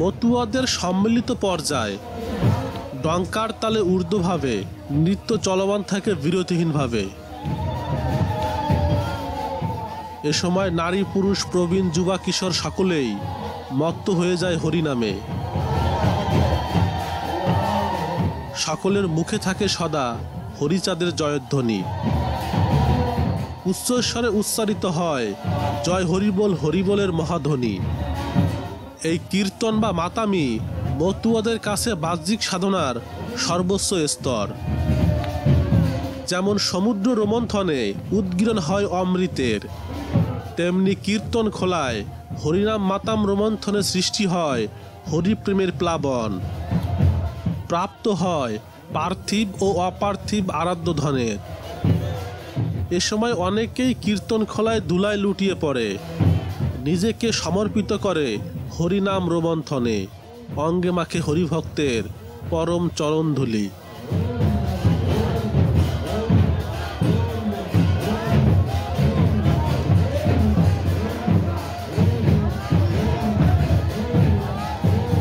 মতুয়াদের সম্মিলিত পর্যায়। ডঙ্কার তালে ঊর্ধ্বভাবে নৃত্য চলমান থাকে বিরতিহীনভাবে। এ সময় নারী পুরুষ প্রবীণ যুবা কিশোর সকলেই মত্ত হয়ে যায় হরিনামে। সকলের মুখে থাকে সদা হরিচাঁদের জয়ধ্বনি। উচ্চস্বরে উচ্চারিত হয় জয় হরিবোল হরিবোলের মহাধ্বনি। এই কীর্তন বা মাতামি মতুয়াদের কাছে বাহ্যিক সাধনার সর্বোচ্চ স্তর। যেমন সমুদ্র রোমন্থনে উদ্গীরণ হয় অমৃতের, তেমনি কীর্তন খোলায় হরিনাম মাতাম রোমন্থনে সৃষ্টি হয় হরিপ্রেমের প্লাবন। প্রাপ্ত হয় পার্থিব ও অপার্থিব আরাধ্য ধনের। এ সময় অনেকেই কীর্তন খোলায় ধুলায় লুটিয়ে পড়ে, নিজেকে সমর্পিত করে হরিনাম রোমন্থনে। অঙ্গে মাখে হরিভক্তের পরম চরণধূলি।